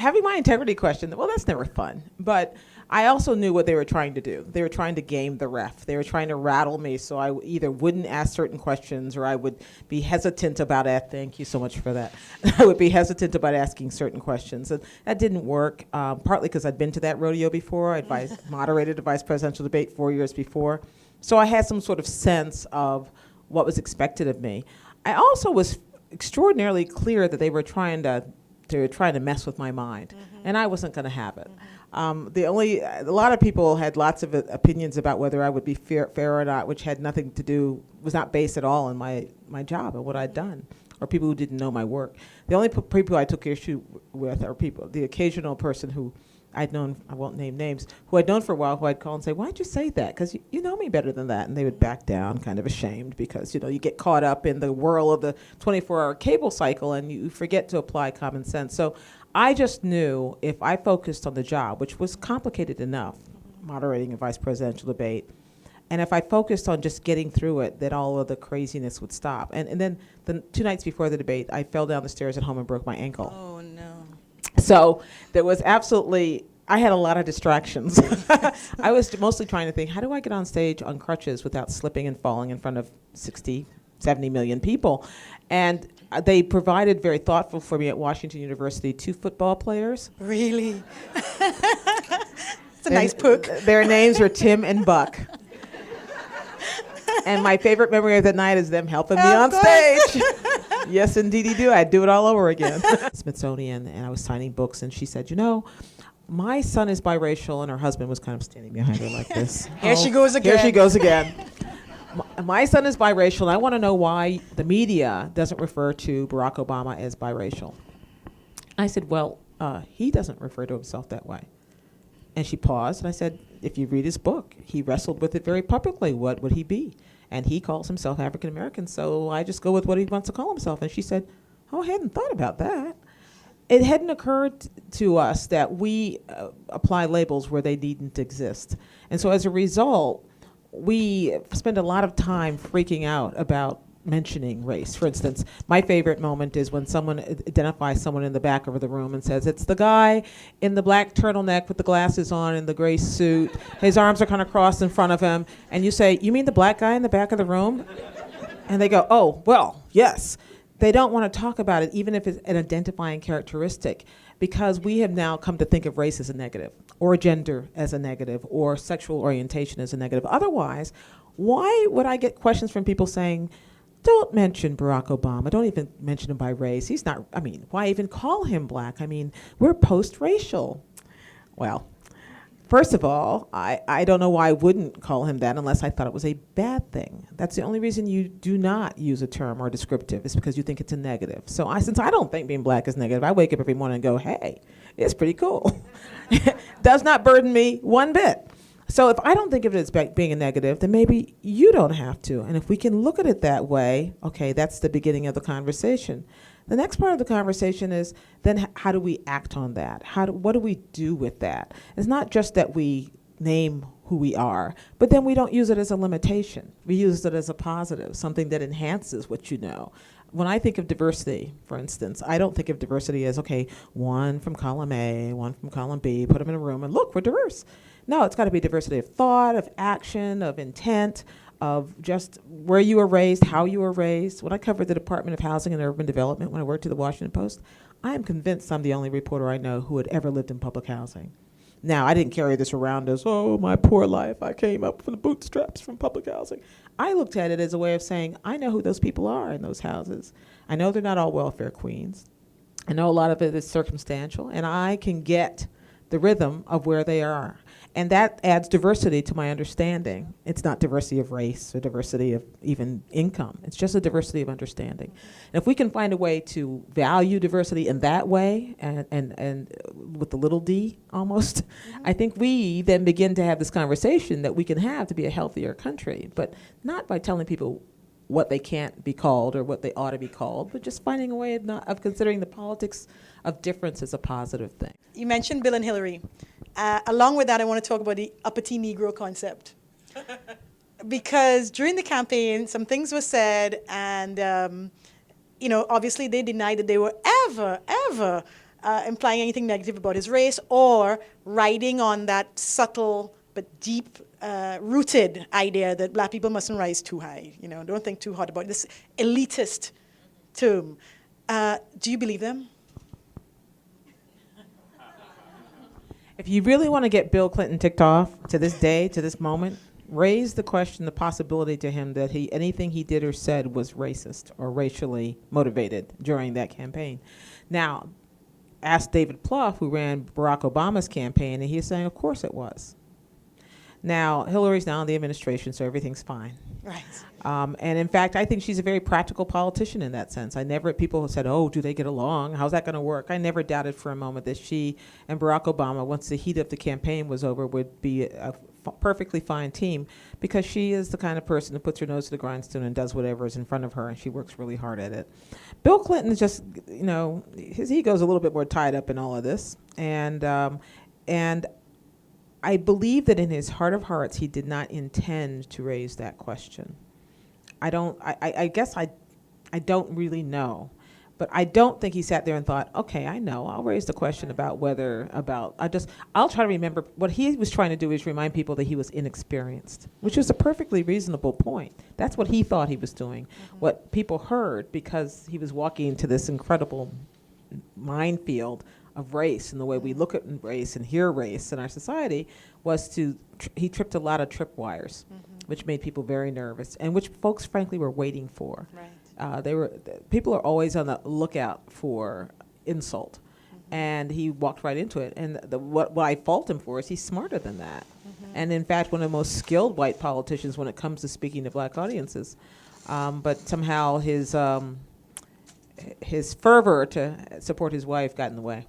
having my integrity questioned, well, that's never fun. But I also knew what they were trying to do. They were trying to game the ref. They were trying to rattle me, so I either wouldn't ask certain questions or I would be hesitant about it. Thank you so much for that. I would be hesitant about asking certain questions. And that didn't work, partly because I'd been to that rodeo before. I moderated a vice presidential debate 4 years before. So I had some sort of sense of what was expected of me. I also was extraordinarily clear that they were trying to mess with my mind, and I wasn't going to have it. A lot of people had lots of opinions about whether I would be fair or not, which had nothing to do, was not based at all on my job and what I'd done, or people who didn't know my work. The only people I took issue with are the occasional person who I'd known, I won't name names, who I'd known for a while, who I'd call and say, why'd you say that? Because you know me better than that. And they would back down, kind of ashamed, because you get caught up in the whirl of the 24-hour cable cycle and you forget to apply common sense. So I just knew if I focused on the job, which was complicated enough, moderating a vice presidential debate, and if I focused on just getting through it, that all of the craziness would stop. And then the 2 nights before the debate, I fell down the stairs at home and broke my ankle. Oh, no. So there was I had a lot of distractions. I was mostly trying to think, how do I get on stage on crutches without slipping and falling in front of 60, 70 million people? And they provided very thoughtful for me at Washington University 2 football players. Really? It's a nice perk. Their names were Tim and Buck. And my favorite memory of that night is them helping me on stage. Yes, indeedy do. I'd do it all over again. Smithsonian, and I was signing books, and she said, my son is biracial, and her husband was kind of standing behind her like this. Here she goes again. Here she goes again. My son is biracial, and I want to know why the media doesn't refer to Barack Obama as biracial. I said, well, he doesn't refer to himself that way. And she paused, and I said, if you read his book, he wrestled with it very publicly. What would he be? And he calls himself African American, so I just go with what he wants to call himself. And she said, oh, I hadn't thought about that. It hadn't occurred to us that we apply labels where they needn't exist. And so as a result, we spend a lot of time freaking out about mentioning race. For instance, my favorite moment is when someone identifies someone in the back of the room and says, it's the guy in the black turtleneck with the glasses on and the gray suit. His arms are kind of crossed in front of him. And you say, you mean the black guy in the back of the room? And they go, oh, well, yes. They don't want to talk about it, even if it's an identifying characteristic, because we have now come to think of race as a negative, or gender as a negative, or sexual orientation as a negative. Otherwise, why would I get questions from people saying, don't mention Barack Obama, don't even mention him by race. He's not, why even call him black? We're post-racial. Well, first of all, I don't know why I wouldn't call him that unless I thought it was a bad thing. That's the only reason you do not use a term or descriptive is because you think it's a negative. So since I don't think being black is negative, I wake up every morning and go, hey, it's pretty cool. Does not burden me one bit. So if I don't think of it as being a negative, then maybe you don't have to. And if we can look at it that way, okay, that's the beginning of the conversation. The next part of the conversation is then how do we act on that? What do we do with that? It's not just that we name who we are, but then we don't use it as a limitation. We use it as a positive, something that enhances what you know. When I think of diversity, for instance, I don't think of diversity as, okay, one from column A, one from column B, put them in a room and look, we're diverse. No, it's got to be diversity of thought, of action, of intent, of just where you were raised, how you were raised. When I covered the Department of Housing and Urban Development when I worked at the Washington Post, I am convinced I'm the only reporter I know who had ever lived in public housing. Now, I didn't carry this around as, oh, my poor life, I came up from the bootstraps from public housing. I looked at it as a way of saying, I know who those people are in those houses. I know they're not all welfare queens. I know a lot of it is circumstantial, and I can get the rhythm of where they are. And that adds diversity to my understanding. It's not diversity of race or diversity of even income. It's just a diversity of understanding. And if we can find a way to value diversity in that way, and with the little d almost, I think we then begin to have this conversation that we can have to be a healthier country, but not by telling people what they can't be called or what they ought to be called, but just finding a way of considering the politics of difference as a positive thing. You mentioned Bill and Hillary. Along with that, I want to talk about the uppity Negro concept. Because during the campaign, some things were said, and obviously they denied that they were ever implying anything negative about his race or riding on that subtle but deep rooted idea that black people mustn't rise too high. You know, don't think too hard about it. This elitist term. Do you believe them? If you really want to get Bill Clinton ticked off to this day, to this moment, raise the question, the possibility to him that anything he did or said was racist or racially motivated during that campaign. Now, ask David Plouffe, who ran Barack Obama's campaign, and he's saying, of course it was. Now, Hillary's now in the administration, so everything's fine. Right. And in fact, I think she's a very practical politician in that sense. People have said, oh, do they get along? How's that going to work? I never doubted for a moment that she and Barack Obama, once the heat of the campaign was over, would be a perfectly fine team, because she is the kind of person who puts her nose to the grindstone and does whatever is in front of her, and she works really hard at it. Bill Clinton is just, his ego's a little bit more tied up in all of this. And I believe that in his heart of hearts, he did not intend to raise that question. I guess I don't really know, but I don't think he sat there and thought, okay, I know, I'll raise the question about I'll try to remember. What he was trying to do is remind people that he was inexperienced, which is a perfectly reasonable point. That's what he thought he was doing. Mm-hmm. What people heard, because he was walking into this incredible minefield of race and the way we look at race and hear race in our society, was he tripped a lot of tripwires, which made people very nervous, and which folks frankly were waiting for. Right. People are always on the lookout for insult, and he walked right into it. And what I fault him for is he's smarter than that, and in fact one of the most skilled white politicians when it comes to speaking to black audiences. But somehow his fervor to support his wife got in the way.